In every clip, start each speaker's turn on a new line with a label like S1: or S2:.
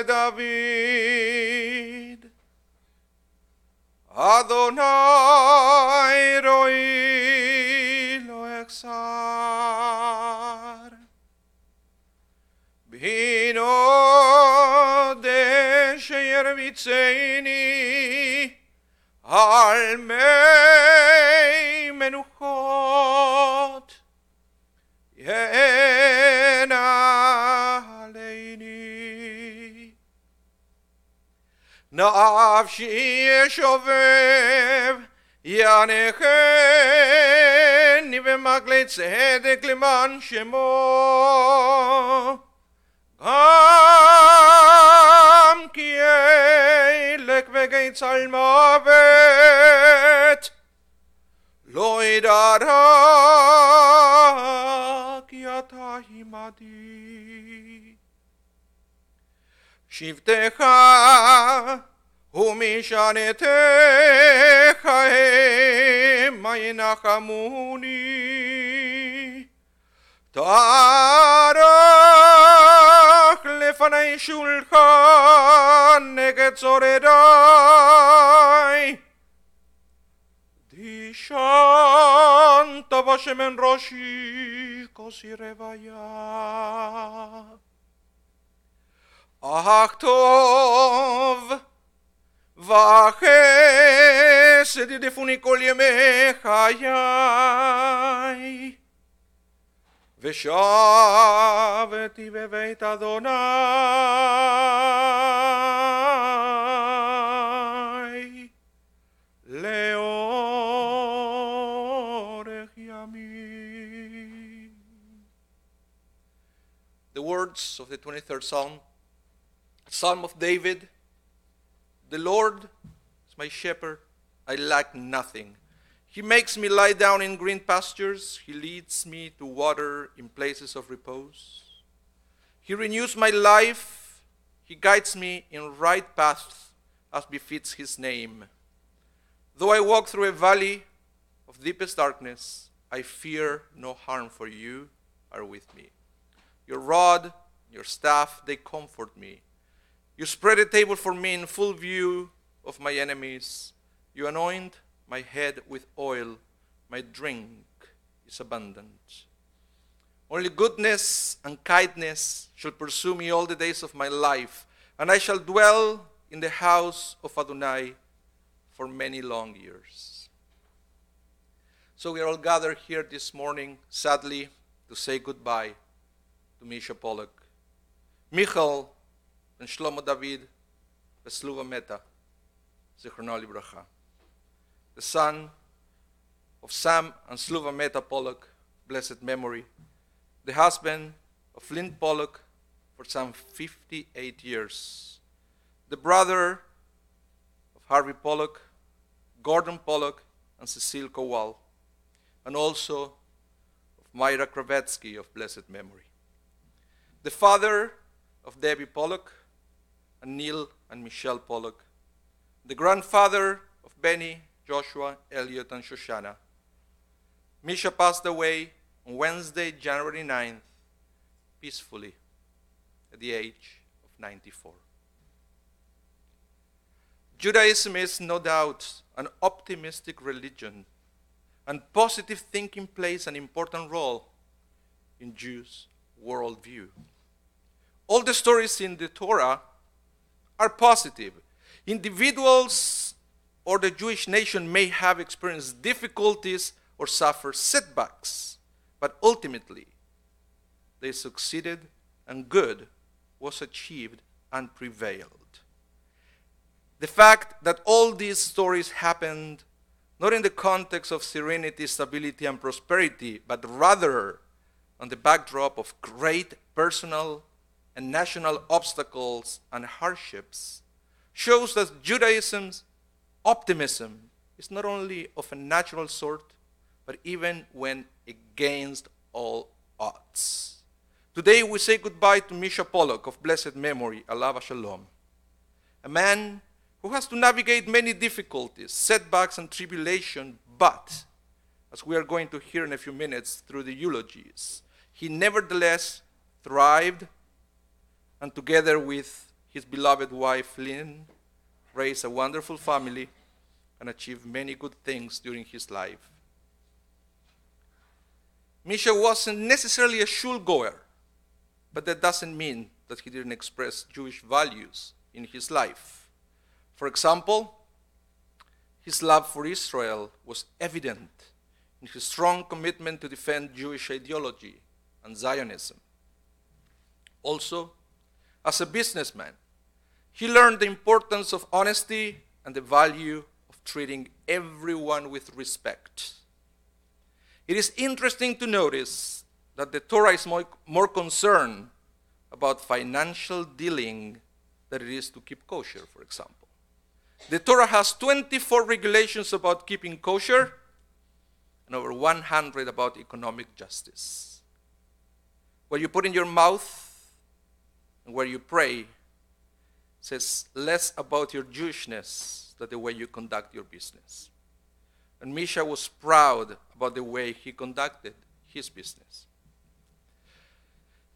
S1: לדוד. אדוני רואי לא אחסר, בהינו דשא ירביצני על מי מנוחות ינעלני. נפשי שובב ינחני במקלי צדק למען שמו, גם כי ילק וגצל מוות לא ידעת כי אתה עמדי. שבטך ומשענתך המה ינחמוני. תערוך לפני שולחן נגד צורריי, דישנת בשמן ראשי כוסי רוויה. אך טוב וחסד ירדפוני כל ימי חיי, ושבתי בבית אדוני לאורך ימים. The words of the 23rd Psalm, a Psalm of David. The Lord is my shepherd, I lack nothing. He makes me lie down in green pastures. He leads me to water in places of repose. He renews my life. He guides me in right paths as befits his name. Though I walk through a valley of deepest darkness, I fear no harm, for you are with me. Your rod, your staff, they comfort me. You spread a table for me in full view of my enemies. You anoint my head with oil. My drink is abundant. Only goodness and kindness shall pursue me all the days of my life, and I shall dwell in the house of Adonai for many long years. So we are all gathered here this morning, sadly, to say goodbye to Mischa Pollock. Michal and Shlomo David Besluva Meta, Zichrono Libracha, the son of Sam and Sluva Meta Pollock, blessed memory, the husband of Flint Pollock for some 58 years, the brother of Harvey Pollock, Gordon Pollock, and Cecile Kowal, and also of Myra Kravetsky of blessed memory, the father of Debbie Pollock, and Neil and Michelle Pollock, the grandfather of Benny, Joshua, Elliot, and Shoshana. Mischa passed away on Wednesday, January 9th, peacefully, at the age of 94. Judaism is no doubt an optimistic religion, and positive thinking plays an important role in Jews' worldview. All the stories in the Torah are positive. Individuals or the Jewish nation may have experienced difficulties or suffer setbacks, but ultimately they succeeded and good was achieved and prevailed. The fact that all these stories happened not in the context of serenity, stability, and prosperity, but rather on the backdrop of great personal and national obstacles and hardships, shows that Judaism's optimism is not only of a natural sort, but even when against all odds. Today we say goodbye to Mischa Pollock of blessed memory, Alav Shalom, a man who has to navigate many difficulties, setbacks, and tribulation, but, as we are going to hear in a few minutes through the eulogies, he nevertheless thrived, and together with his beloved wife, Lynn, raised a wonderful family and achieved many good things during his life. Mischa wasn't necessarily a shul goer, but that doesn't mean that he didn't express Jewish values in his life. For example, his love for Israel was evident in his strong commitment to defend Jewish ideology and Zionism. Also, as a businessman, he learned the importance of honesty and the value of treating everyone with respect. It is interesting to notice that the Torah is more concerned about financial dealing than it is to keep kosher, for example. The Torah has 24 regulations about keeping kosher and over 100 about economic justice. What you put in your mouth and where you pray says less about your Jewishness than the way you conduct your business. And Mischa was proud about the way he conducted his business.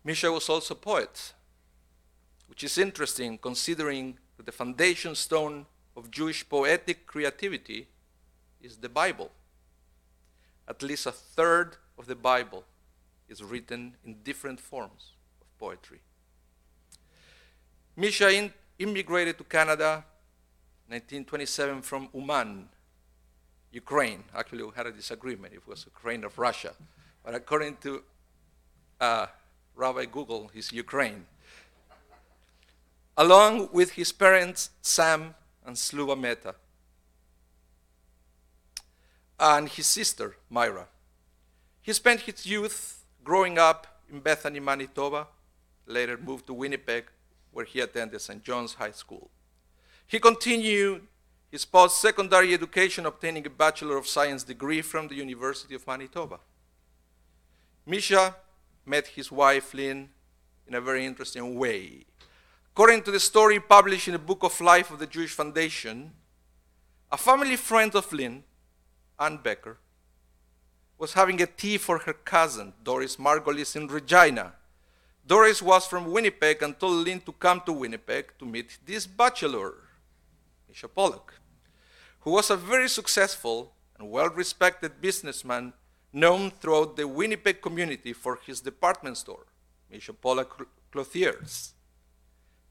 S1: Mischa was also a poet, which is interesting considering that the foundation stone of Jewish poetic creativity is the Bible. At least a third of the Bible is written in different forms of poetry. Mischa immigrated to Canada in 1927 from Uman, Ukraine. Actually, we had a disagreement if it was Ukraine or Russia. But according to Rabbi Google, he's Ukraine. Along with his parents, Sam and Sluba Mehta, and his sister, Myra. He spent his youth growing up in Bethany, Manitoba, later moved to Winnipeg, where he attended St. John's High School. He continued his post-secondary education, obtaining a Bachelor of Science degree from the University of Manitoba. Mischa met his wife, Lynn, in a very interesting way. According to the story published in the Book of Life of the Jewish Foundation, a family friend of Lynn, Ann Becker, was having a tea for her cousin, Doris Margolis, in Regina. Doris was from Winnipeg and told Lynn to come to Winnipeg to meet this bachelor, Mischa Pollock, who was a very successful and well-respected businessman known throughout the Winnipeg community for his department store, Mischa Pollock Clothiers.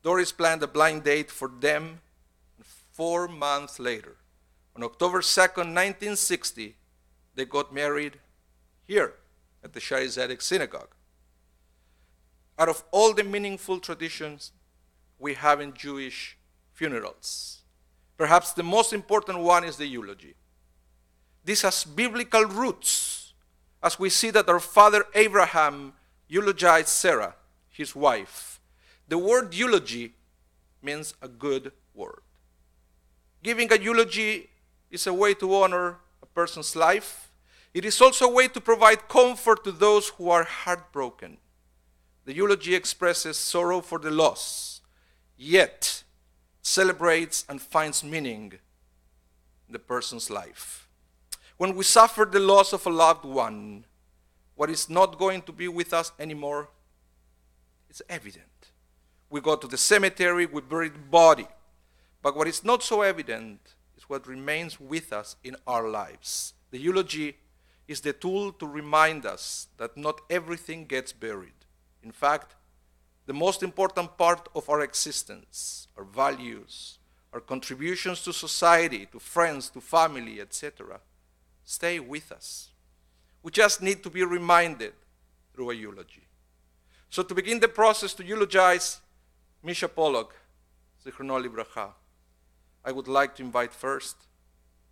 S1: Doris planned a blind date for them, and 4 months later, on October 2nd, 1960, they got married here at the Shaare Zedek Synagogue. Out of all the meaningful traditions we have in Jewish funerals, perhaps the most important one is the eulogy. This has biblical roots, as we see that our father Abraham eulogized Sarah, his wife. The word eulogy means a good word. Giving a eulogy is a way to honor a person's life. It is also a way to provide comfort to those who are heartbroken. The eulogy expresses sorrow for the loss, yet celebrates and finds meaning in the person's life. When we suffer the loss of a loved one, what is not going to be with us anymore is evident. We go to the cemetery, we bury the body. But what is not so evident is what remains with us in our lives. The eulogy is the tool to remind us that not everything gets buried. In fact, the most important part of our existence, our values, our contributions to society, to friends, to family, etc., stay with us. We just need to be reminded through a eulogy. So to begin the process to eulogize Mischa Pollock, Zichrono Livracha, I would like to invite first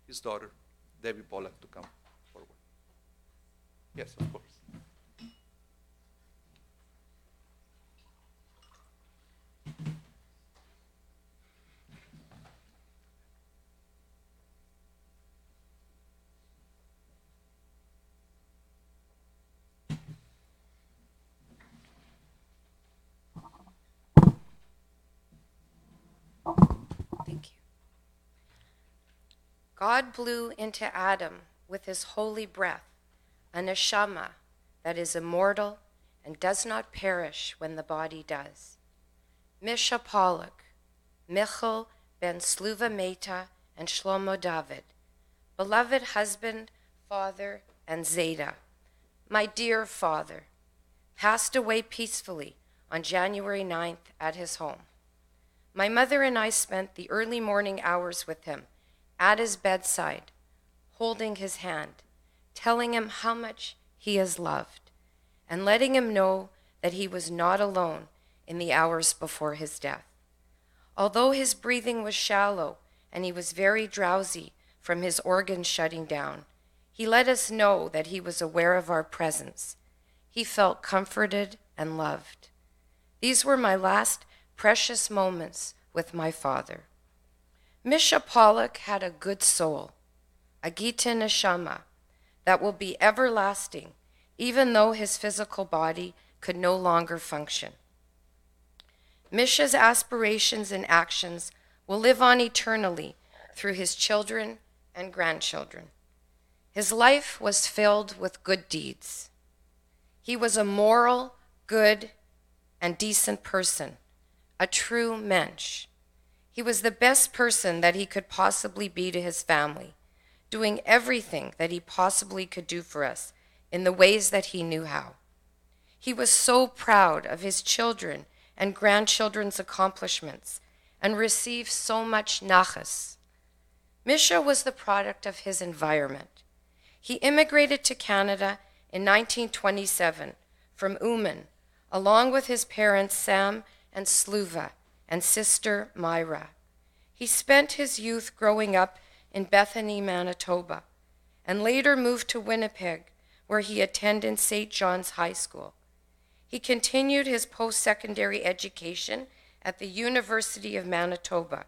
S1: his daughter, Debbie Pollock, to come forward. Yes, of course.
S2: Thank you. God blew into Adam with his holy breath a neshama that is immortal and does not perish when the body does. Mischa Pollock, Michal ben Sluva Meta and Shlomo David, beloved husband, father, and Zeta, my dear father, passed away peacefully on January 9th at his home. My mother and I spent the early morning hours with him at his bedside, holding his hand, telling him how much he is loved, and letting him know that he was not alone in the hours before his death. Although his breathing was shallow and he was very drowsy from his organs shutting down, he let us know that he was aware of our presence. He felt comforted and loved. These were my last precious moments with my father. Mischa Pollock had a good soul, a Gita Neshama, that will be everlasting, even though his physical body could no longer function. Mischa's aspirations and actions will live on eternally through his children and grandchildren. His life was filled with good deeds. He was a moral, good, and decent person, a true mensch. He was the best person that he could possibly be to his family, doing everything that he possibly could do for us in the ways that he knew how. He was so proud of his children and grandchildren's accomplishments and received so much nachas. Mischa was the product of his environment. He immigrated to Canada in 1927 from Uman, along with his parents Sam and Sluva and sister Myra. He spent his youth growing up in Bethany, Manitoba, and later moved to Winnipeg, where he attended St. John's High School. He continued his post-secondary education at the University of Manitoba,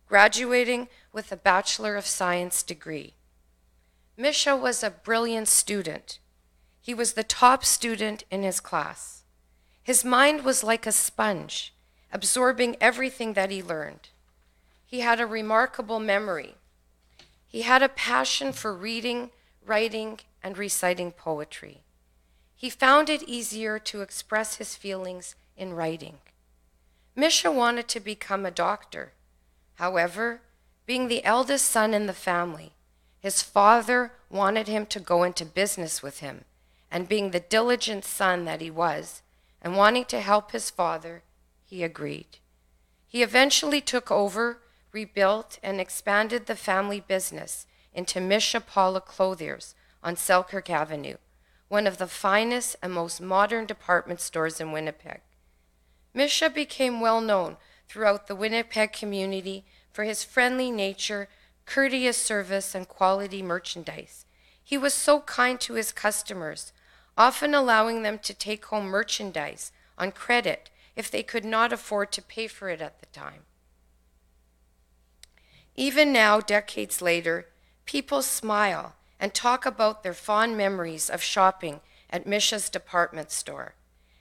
S2: graduating with a Bachelor of Science degree. Mischa was a brilliant student. He was the top student in his class. His mind was like a sponge, absorbing everything that he learned. He had a remarkable memory. He had a passion for reading, writing, and reciting poetry. He found it easier to express his feelings in writing. Mischa wanted to become a doctor. However, being the eldest son in the family, his father wanted him to go into business with him, and being the diligent son that he was, and wanting to help his father, he agreed. He eventually took over, rebuilt, and expanded the family business into Mischa Pollock Clothiers on Selkirk Avenue, one of the finest and most modern department stores in Winnipeg. Mischa became well known throughout the Winnipeg community for his friendly nature, courteous service, and quality merchandise. He was so kind to his customers, often allowing them to take home merchandise on credit if they could not afford to pay for it at the time. Even now, decades later, people smile and talk about their fond memories of shopping at Mischa's department store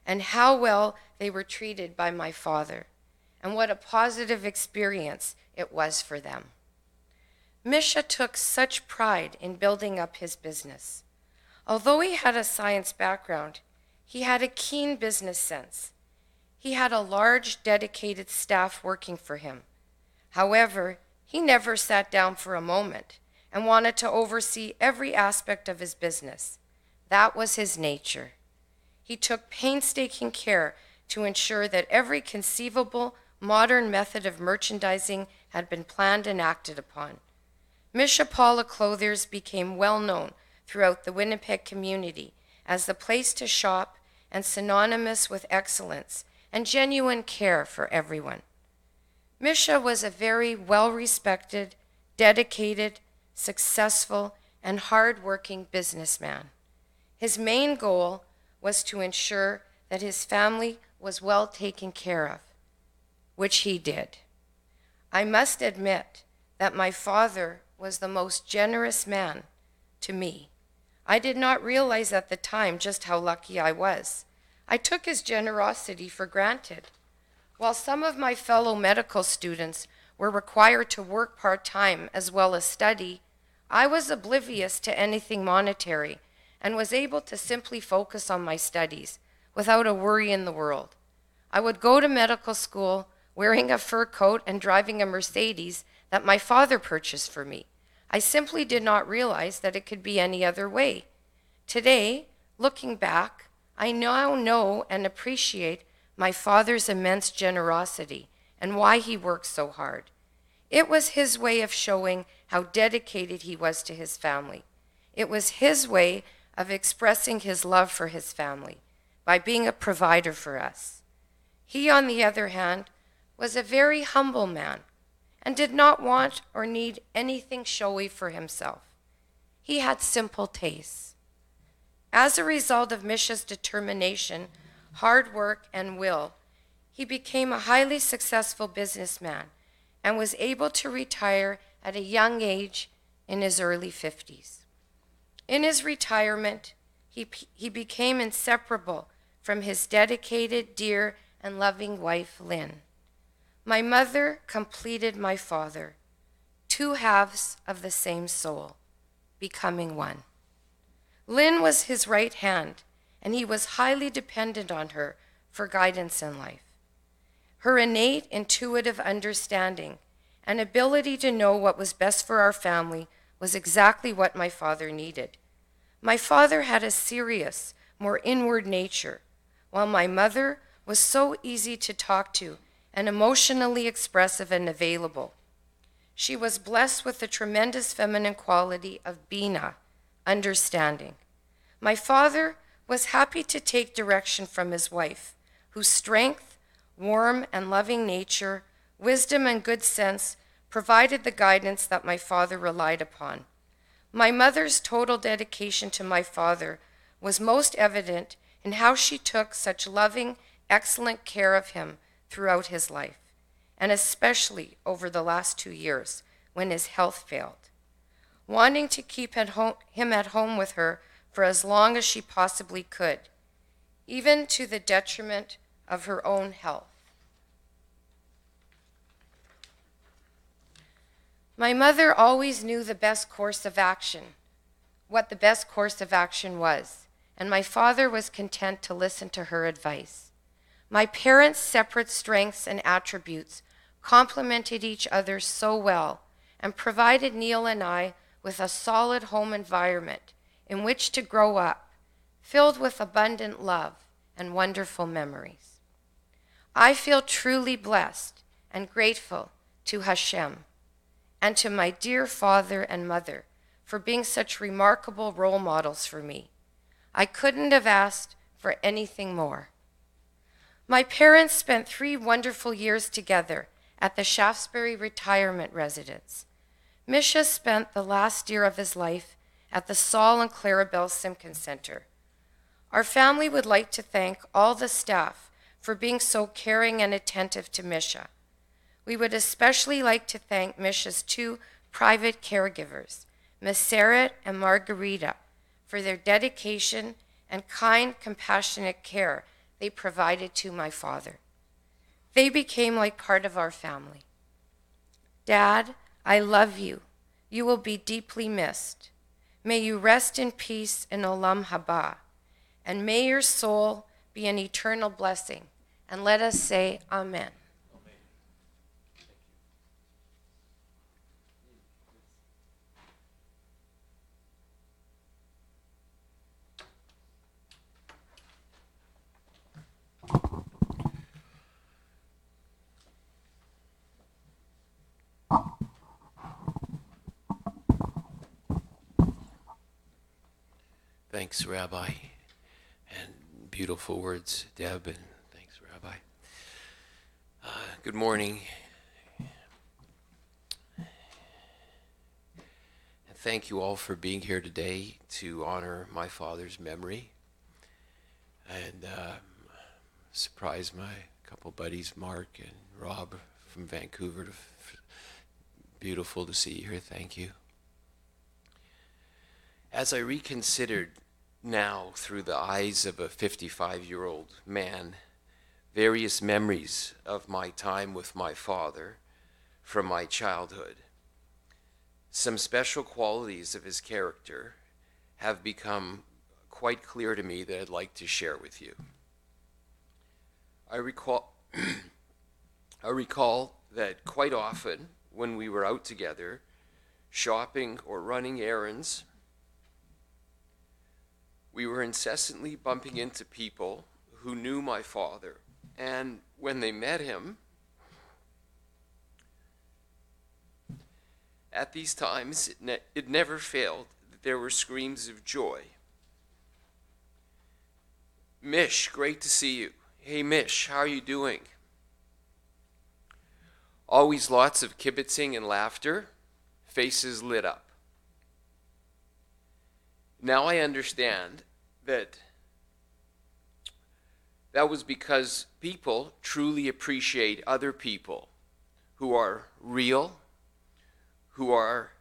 S2: and how well they were treated by my father and what a positive experience it was for them. Mischa took such pride in building up his business. Although he had a science background, he had a keen business sense. He had a large, dedicated staff working for him. However, he never sat down for a moment and wanted to oversee every aspect of his business. That was his nature. He took painstaking care to ensure that every conceivable modern method of merchandising had been planned and acted upon. Mischa Pollock Clothiers became well known throughout the Winnipeg community as the place to shop and synonymous with excellence and genuine care for everyone. Mischa was a very well-respected, dedicated, successful, and hard-working businessman. His main goal was to ensure that his family was well taken care of, which he did. I must admit that my father was the most generous man to me. I did not realize at the time just how lucky I was. I took his generosity for granted. While some of my fellow medical students were required to work part-time as well as study, I was oblivious to anything monetary and was able to simply focus on my studies without a worry in the world. I would go to medical school wearing a fur coat and driving a Mercedes that my father purchased for me. I simply did not realize that it could be any other way. Today, looking back, I now know and appreciate my father's immense generosity and why he worked so hard. It was his way of showing how dedicated he was to his family. It was his way of expressing his love for his family by being a provider for us. He, on the other hand, was a very humble man and did not want or need anything showy for himself. He had simple tastes. As a result of Mischa's determination, hard work, and will, he became a highly successful businessman and was able to retire at a young age in his early 50s. In his retirement, he became inseparable from his dedicated, dear, and loving wife, Lynn. My mother completed my father, two halves of the same soul, becoming one. Lynn was his right hand, and he was highly dependent on her for guidance in life. Her innate intuitive understanding and ability to know what was best for our family was exactly what my father needed. My father had a serious, more inward nature, while my mother was so easy to talk to and emotionally expressive and available. She was blessed with the tremendous feminine quality of Bina, understanding. My father was happy to take direction from his wife, whose strength, warm and loving nature, wisdom and good sense provided the guidance that my father relied upon. My mother's total dedication to my father was most evident in how she took such loving, excellent care of him throughout his life, and especially over the last 2 years when his health failed. Wanting to keep him at home with her for as long as she possibly could, even to the detriment of her own health. My mother always knew the best course of action, what the best course of action was, and my father was content to listen to her advice. My parents' separate strengths and attributes complemented each other so well and provided Neil and I with a solid home environment in which to grow up, filled with abundant love and wonderful memories. I feel truly blessed and grateful to Hashem and to my dear father and mother for being such remarkable role models for me. I couldn't have asked for anything more. My parents spent 3 wonderful years together at the Shaftesbury Retirement Residence. Mischa spent the last year of his life at the Saul and Clarabelle Simpkins Center. Our family would like to thank all the staff for being so caring and attentive to Mischa. We would especially like to thank Mischa's 2 private caregivers, Miss Sarah and Margarita, for their dedication and kind, compassionate care they provided to my father. They became like part of our family. Dad, I love you. You will be deeply missed. May you rest in peace in Olam Haba, and may your soul be an eternal blessing. And let us say Amen.
S3: Thanks, Rabbi, and beautiful words, Deb, and thanks, Rabbi. Good morning, and thank you all for being here today to honor my father's memory, and surprise my couple buddies, Mark and Rob from Vancouver. Beautiful to see you here, thank you. As I reconsidered now through the eyes of a 55-year-old man, various memories of my time with my father from my childhood, some special qualities of his character have become quite clear to me that I'd like to share with you. I I recall that quite often when we were out together, shopping or running errands, we were incessantly bumping into people who knew my father. And when they met him, at these times, it never failed that there were screams of joy. Mish, great to see you. Hey, Mish, how are you doing? Always lots of kibitzing and laughter, faces lit up. Now I understand that was because people truly appreciate other people who are real, who are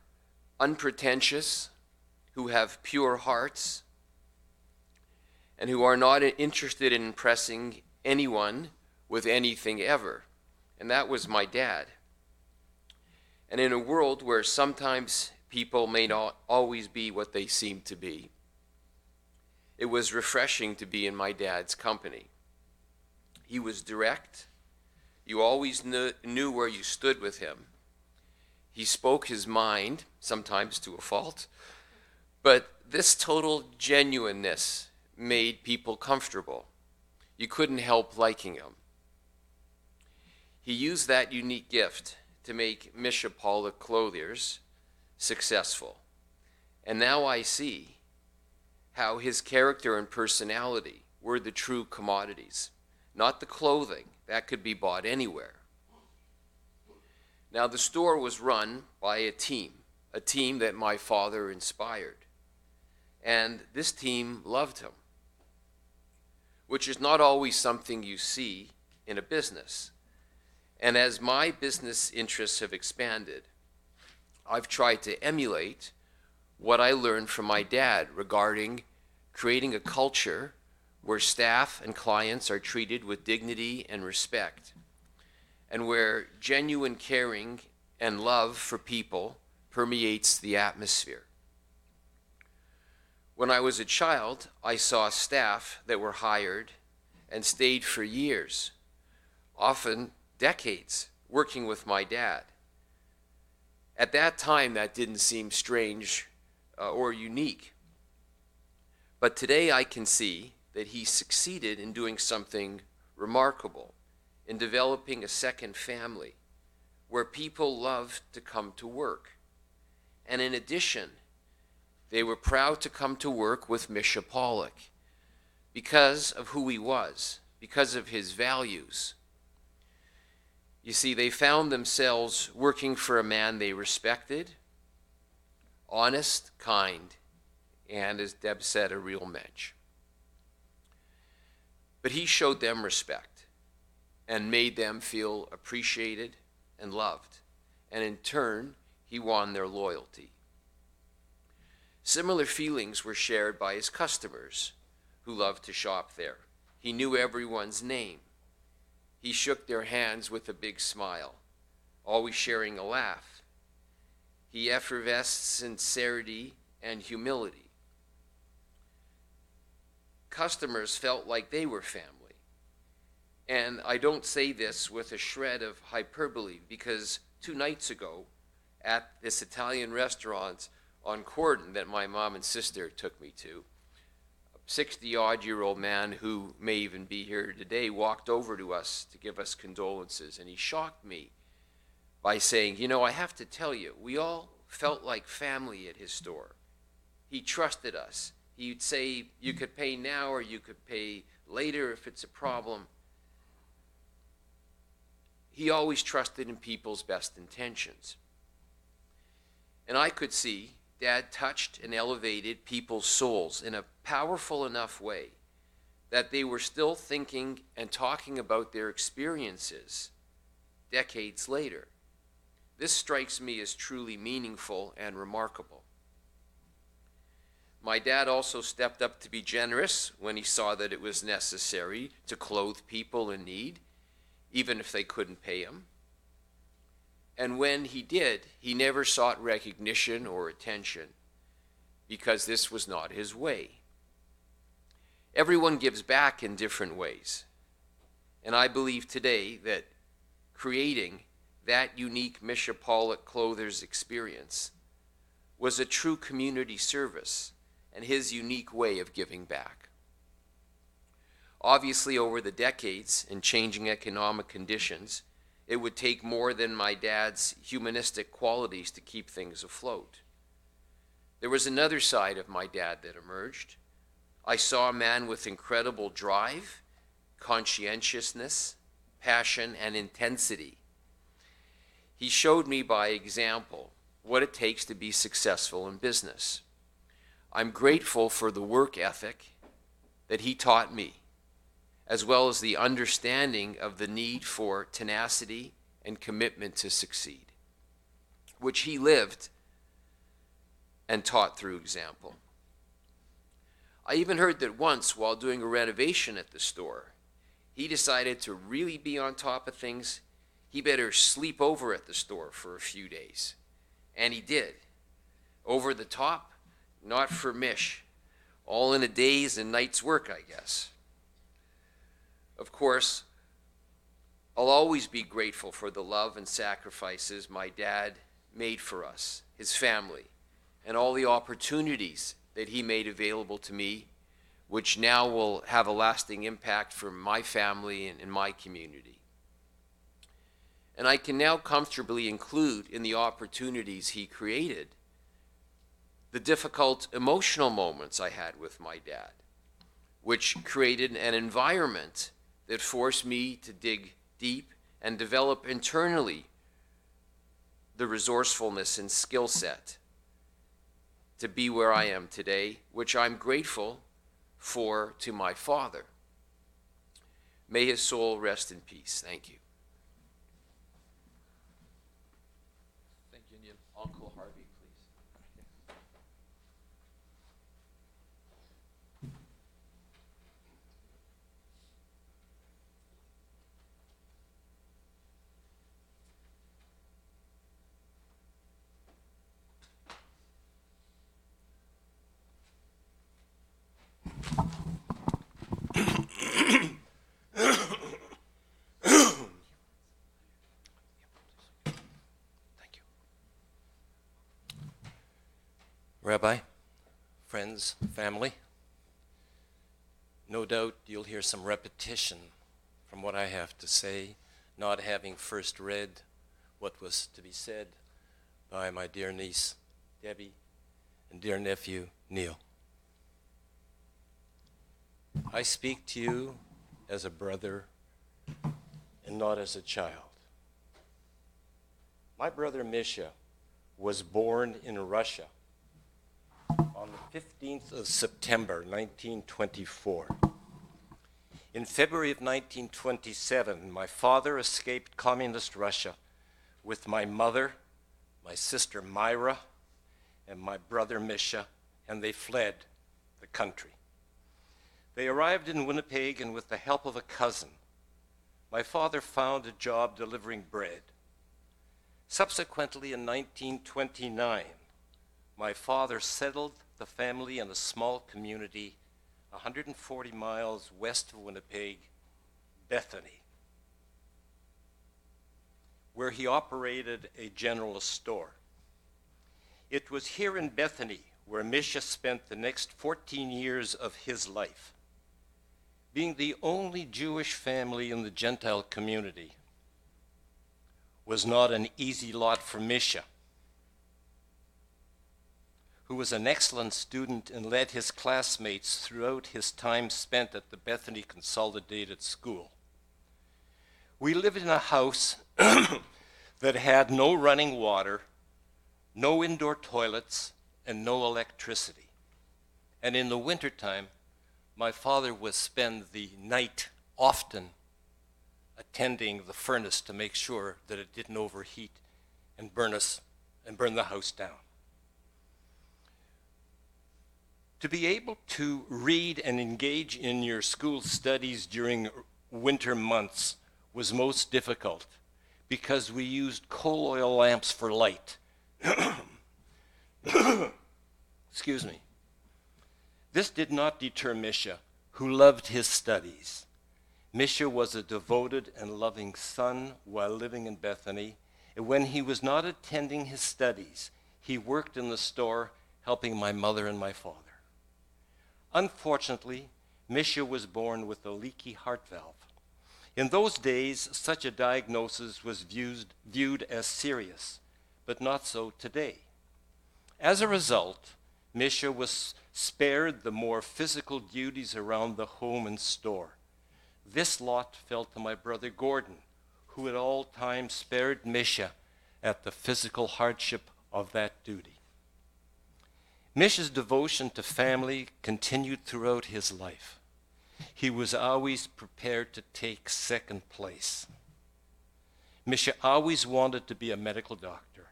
S3: unpretentious, who have pure hearts, and who are not interested in impressing anyone with anything ever. And that was my dad. And in a world where sometimes people may not always be what they seem to be, it was refreshing to be in my dad's company. He was direct. You always knew where you stood with him. He spoke his mind, sometimes to a fault, but this total genuineness made people comfortable. You couldn't help liking him. He used that unique gift to make Mischa Pollock Clothiers successful. And now I see how his character and personality were the true commodities, not the clothing that could be bought anywhere. Now the store was run by a team that my father inspired. And this team loved him, which is not always something you see in a business. And as my business interests have expanded, I've tried to emulate what I learned from my dad regarding creating a culture where staff and clients are treated with dignity and respect, and where genuine caring and love for people permeates the atmosphere. When I was a child, I saw staff that were hired and stayed for years, often decades, working with my dad. At that time, that didn't seem strange or unique. But today I can see that he succeeded in doing something remarkable, in developing a second family where people loved to come to work. And in addition, they were proud to come to work with Mischa Pollock because of who he was, because of his values. You see, they found themselves working for a man they respected, honest, kind, and, as Deb said, a real mensch. But he showed them respect and made them feel appreciated and loved. And in turn, he won their loyalty. Similar feelings were shared by his customers who loved to shop there. He knew everyone's name. He shook their hands with a big smile, always sharing a laugh. He effervesced sincerity and humility. Customers felt like they were family. And I don't say this with a shred of hyperbole, because 2 nights ago at this Italian restaurant on Cordon that my mom and sister took me to, a 60-odd-year-old man who may even be here today walked over to us to give us condolences, and he shocked me by saying, "You know, I have to tell you, we all felt like family at his store. He trusted us. He'd say you could pay now or you could pay later if it's a problem." He always trusted in people's best intentions. And I could see Dad touched and elevated people's souls in a powerful enough way that they were still thinking and talking about their experiences decades later. This strikes me as truly meaningful and remarkable. My dad also stepped up to be generous when he saw that it was necessary to clothe people in need, even if they couldn't pay him. And when he did, he never sought recognition or attention, because this was not his way. Everyone gives back in different ways. And I believe today that creating that unique Mischa Pollock Clothers experience was a true community service and his unique way of giving back. Obviously, over the decades and changing economic conditions, it would take more than my dad's humanistic qualities to keep things afloat. There was another side of my dad that emerged. I saw a man with incredible drive, conscientiousness, passion, and intensity. He showed me by example what it takes to be successful in business. I'm grateful for the work ethic that he taught me, as well as the understanding of the need for tenacity and commitment to succeed, which he lived and taught through example. I even heard that once, while doing a renovation at the store, he decided to really be on top of things. He better sleep over at the store for a few days. And he did. Over the top, not for Mish. All in a day's and night's work, I guess. Of course, I'll always be grateful for the love and sacrifices my dad made for us, his family, and all the opportunities that he made available to me, which now will have a lasting impact for my family and my community. And I can now comfortably include in the opportunities he created the difficult emotional moments I had with my dad, which created an environment that forced me to dig deep and develop internally the resourcefulness and skill set to be where I am today, which I'm grateful for to my father. May his soul rest in peace. Thank you. Thank you, Uncle Harvey, please.
S4: Rabbi, friends, family, no doubt you'll hear some repetition from what I have to say, not having first read what was to be said by my dear niece, Debbie, and dear nephew, Neil. I speak to you as a brother and not as a child. My brother Mischa was born in Russia on the 15th of September, 1924. In February of 1927, my father escaped communist Russia with my mother, my sister Myra, and my brother Mischa, and they fled the country. They arrived in Winnipeg, and with the help of a cousin, my father found a job delivering bread. Subsequently, in 1929, my father settled the family in a small community 140 miles west of Winnipeg, Bethany, where he operated a general store. It was here in Bethany where Mischa spent the next 14 years of his life. Being the only Jewish family in the Gentile community was not an easy lot for Mischa, who was an excellent student and led his classmates throughout his time spent at the Bethany Consolidated School. We lived in a house that had no running water, no indoor toilets, and no electricity. And in the wintertime, my father would spend the night often attending the furnace to make sure that it didn't overheat and burn the house down. To be able to read and engage in your school studies during winter months was most difficult because we used coal oil lamps for light. Excuse me. This did not deter Mischa, who loved his studies. Mischa was a devoted and loving son while living in Bethany, and when he was not attending his studies, he worked in the store helping my mother and my father. Unfortunately, Mischa was born with a leaky heart valve. In those days, such a diagnosis was viewed as serious, but not so today. As a result, Mischa was spared the more physical duties around the home and store. This lot fell to my brother Gordon, who at all times spared Mischa at the physical hardship of that duty. Mischa's devotion to family continued throughout his life. He was always prepared to take second place. Mischa always wanted to be a medical doctor.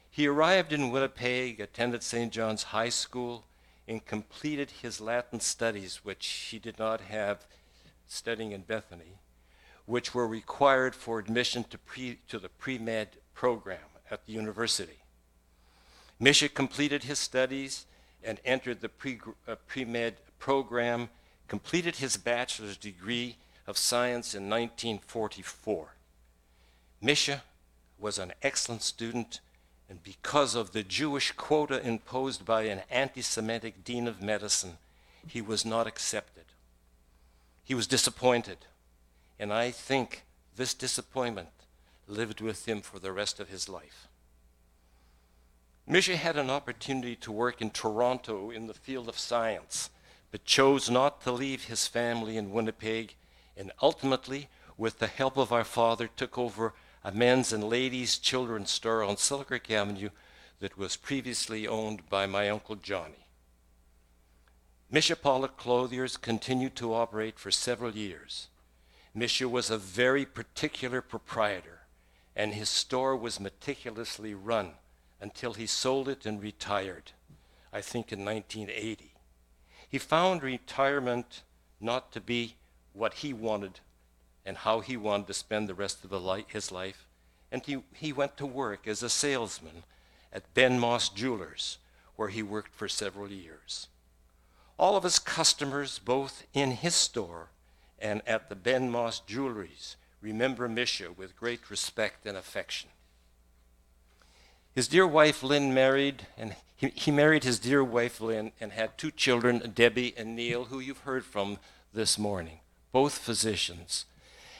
S4: He arrived in Winnipeg, attended St. John's High School, and completed his Latin studies, which he did not have studying in Bethany, which were required for admission to the pre-med program at the university. Mischa completed his studies and entered the pre-med program, completed his bachelor's degree of science in 1944. Mischa was an excellent student, and because of the Jewish quota imposed by an anti-Semitic dean of medicine, he was not accepted. He was disappointed, and I think this disappointment lived with him for the rest of his life. Mischa had an opportunity to work in Toronto in the field of science, but chose not to leave his family in Winnipeg, and ultimately, with the help of our father, took over a men's and ladies' children's store on Selkirk Avenue that was previously owned by my Uncle Johnny. Mischa Pollock Clothiers continued to operate for several years. Mischa was a very particular proprietor, and his store was meticulously run until he sold it and retired, I think in 1980. He found retirement not to be what he wanted and how he wanted to spend the rest of his life, and he went to work as a salesman at Ben Moss Jewelers, where he worked for several years. All of his customers, both in his store and at the Ben Moss Jewelries, remember Mischa with great respect and affection. His dear wife Lynn married, and he married his dear wife Lynn and had two children, Debbie and Neil, who you've heard from this morning, both physicians.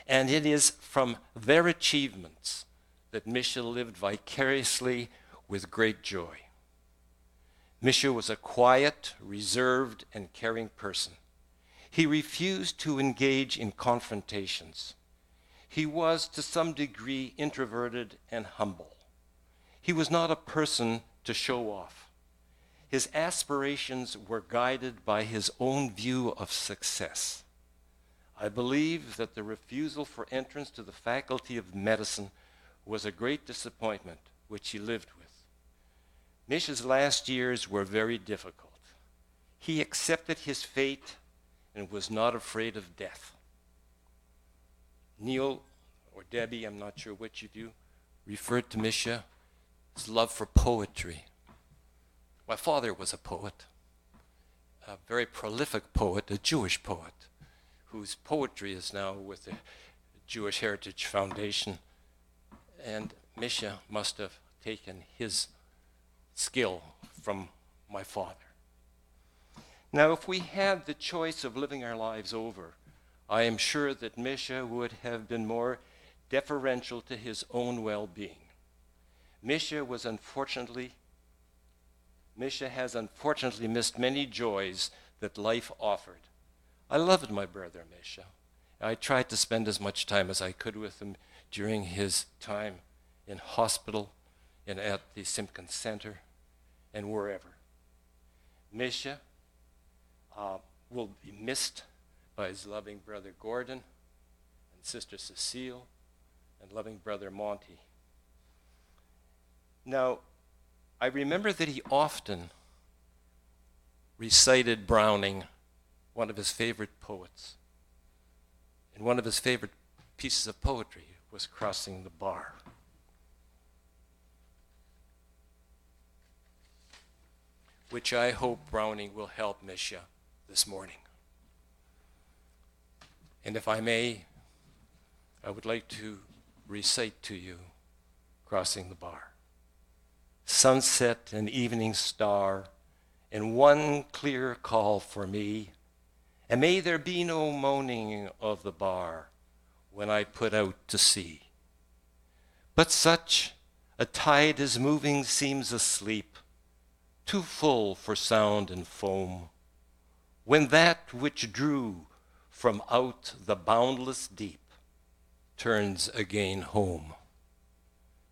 S4: And it is from their achievements that Mischa lived vicariously with great joy. Mischa was a quiet, reserved, and caring person. He refused to engage in confrontations. He was, to some degree, introverted and humble. He was not a person to show off. His aspirations were guided by his own view of success. I believe that the refusal for entrance to the Faculty of Medicine was a great disappointment, which he lived with. Mischa's last years were very difficult. He accepted his fate and was not afraid of death. Neil, or Debbie, I'm not sure which of you, referred to Mischa his love for poetry. My father was a poet, a very prolific poet, a Jewish poet, whose poetry is now with the Jewish Heritage Foundation. And Mischa must have taken his skill from my father. Now, if we had the choice of living our lives over, I am sure that Mischa would have been more deferential to his own well-being. Mischa has unfortunately missed many joys that life offered. I loved my brother Mischa. I tried to spend as much time as I could with him during his time in hospital and at the Simpkins Center and wherever. Mischa will be missed by his loving brother Gordon and sister Cecile and loving brother Mon-Thu. Now, I remember that he often recited Browning, one of his favorite poets. And one of his favorite pieces of poetry was Crossing the Bar. Which I hope Browning will help Mischa this morning. And if I may, I would like to recite to you Crossing the Bar. Sunset and evening star, and one clear call for me, and may there be no moaning of the bar when I put out to sea. But such a tide as moving seems asleep, too full for sound and foam, when that which drew from out the boundless deep turns again home.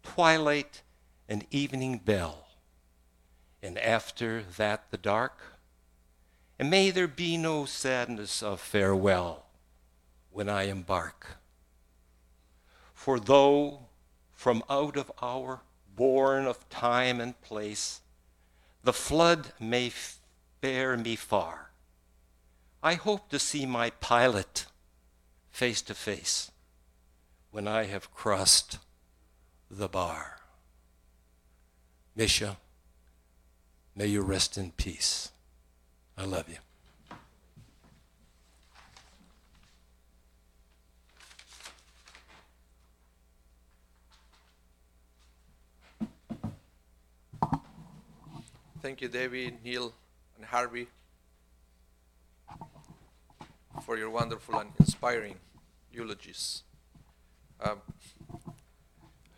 S4: Twilight and evening bell, and after that the dark, and may there be no sadness of farewell when I embark. For though from out of our bourne of time and place the flood may bear me far, I hope to see my pilot face to face when I have crossed the bar. Mischa, may you rest in peace. I love you.
S1: Thank you, David, Neil, and Harvey, for your wonderful and inspiring eulogies. I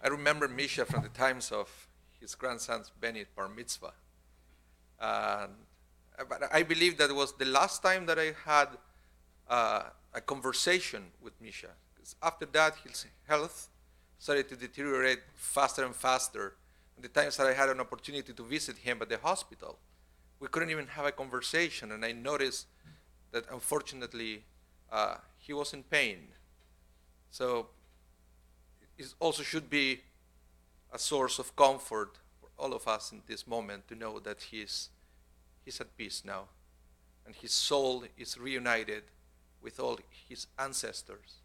S1: remember Mischa from the times of his grandson's Bennett bar mitzvah. But I believe that was the last time that I had a conversation with Mischa. After that, his health started to deteriorate faster and faster. And the times that I had an opportunity to visit him at the hospital, we couldn't even have a conversation. And I noticed that, unfortunately, he was in pain. So it also should be a source of comfort for all of us in this moment to know that he's at peace now, and his soul is reunited with all his ancestors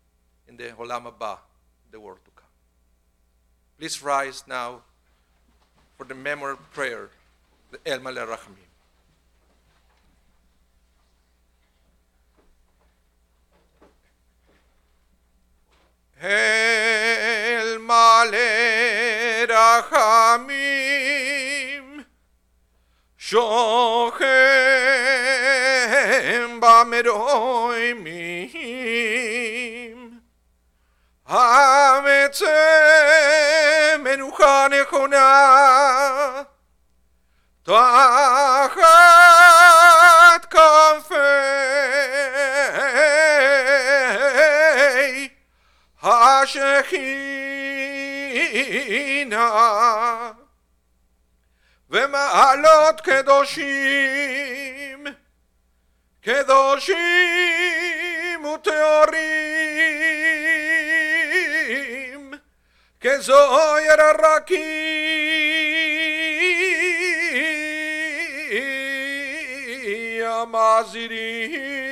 S1: in the Olam Haba, the world to come. Please rise now for the memorial prayer, the El Maleh Rachamim. El Maleh Rachamim, Shochem Bameroimim, Hametze Menucha Nechona, Tachat Kafei HaShechina, ומעלות קדושים, קדושים וטהורים, כזוהר הרקיע מזהירים,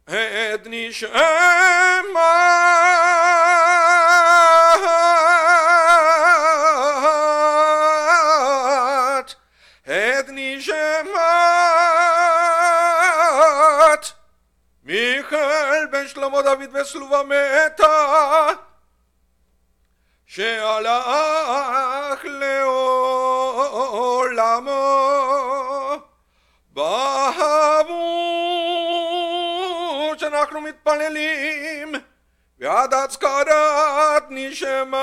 S1: את נשמת מיכאל בן שלמה דוד וסלובה מתה, שהלך לעולמו בעבור שאנחנו מתפללים ועד הצקרת נשמתו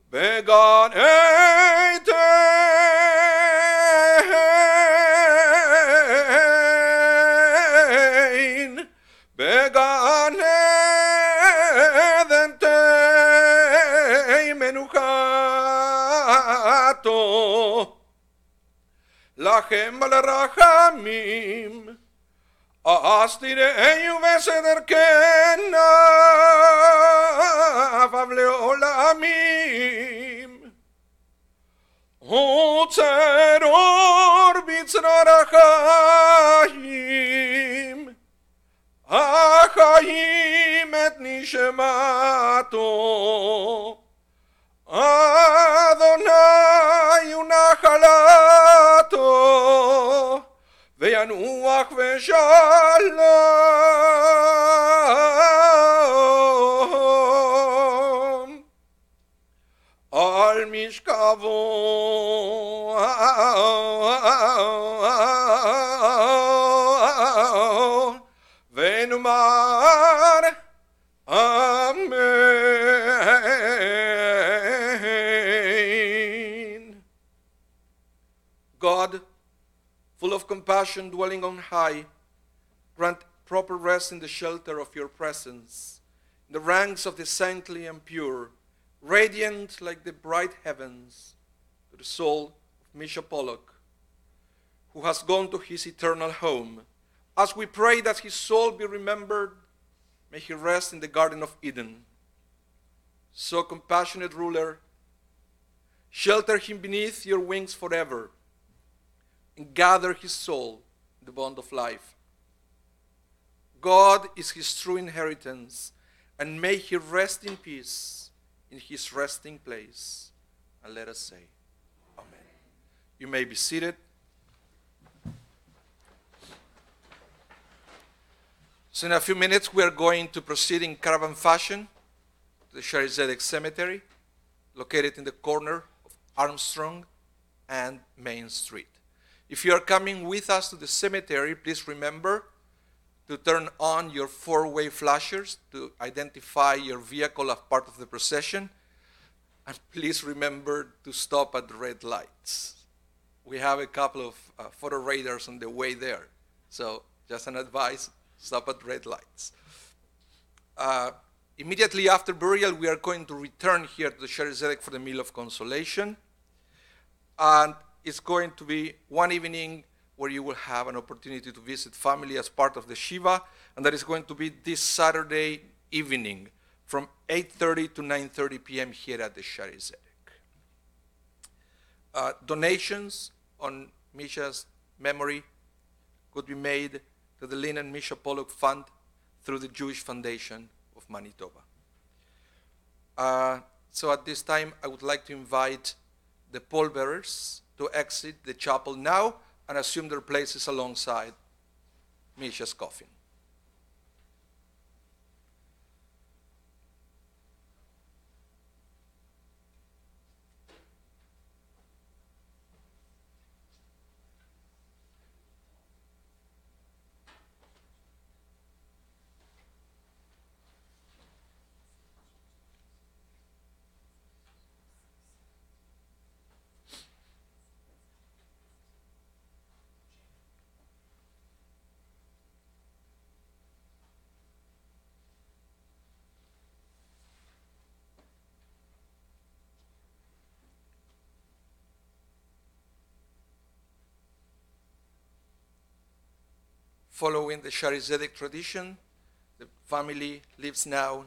S1: בגן עדן, בגן עדן תהי מנוחתו. לכם על הרחמים אז תראיו בסדר כנפיו לעולמים, וצרור בצרור החיים, החיים את נשמתו, אדוני ונחלתו, וינוח ושלום על משכבו ונאמר Amen. God, full of compassion, dwelling on high, grant proper rest in the shelter of your presence, in the ranks of the saintly and pure, radiant like the bright heavens, to the soul of Mischa Pollock, who has gone to his eternal home. As we pray that his soul be remembered, may he rest in the Garden of Eden. So, compassionate ruler, shelter him beneath your wings forever, and gather his soul in the bond of life. God is his true inheritance, and may he rest in peace in his resting place. And let us say, Amen. You may be seated. So in a few minutes, we are going to proceed in caravan fashion to the Shari Zedek Cemetery, located in the corner of Armstrong and Main Street. If you are coming with us to the cemetery, please remember to turn on your four-way flashers to identify your vehicle as part of the procession. And please remember to stop at the red lights. We have a couple of photo radars on the way there. So just an advice, stop at red lights. Immediately after burial, we are going to return here to the Shari Zedek for the meal of consolation. And it's going to be one evening where you will have an opportunity to visit family as part of the Shiva, and that is going to be this Saturday evening from 8:30 to 9:30 p.m. here at the Shari Zedek. Donations on Mischa's memory could be made to the Lynn Mischa Pollock Fund through the Jewish Foundation of Manitoba. So at this time, I would like to invite the pallbearers to exit the chapel now and assume their places alongside Mischa's coffin. Following the Shari Zedek tradition, the family leaves now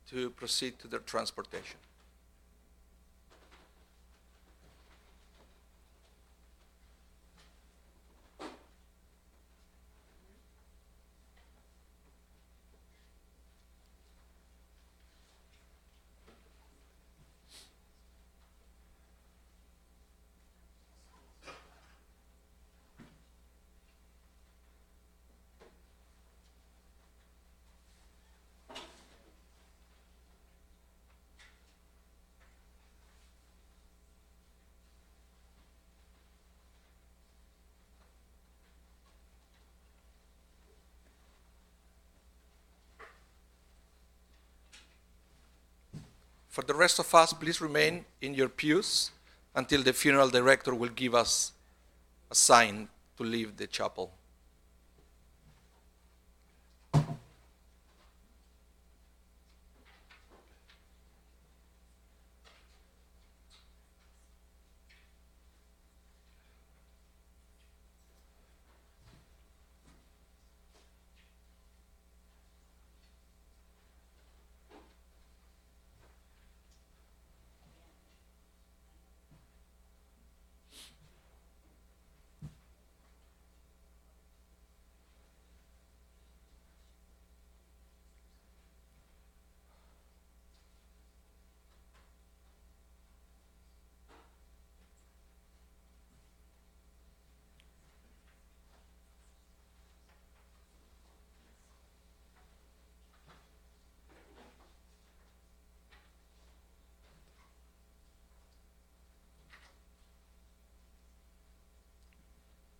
S1: to proceed to their transportation. For the rest of us, please remain in your pews until the funeral director will give us a sign to leave the chapel.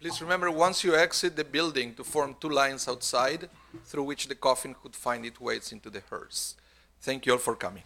S1: Please remember, once you exit the building, to form 2 lines outside through which the coffin could find its way into the hearse. Thank you all for coming.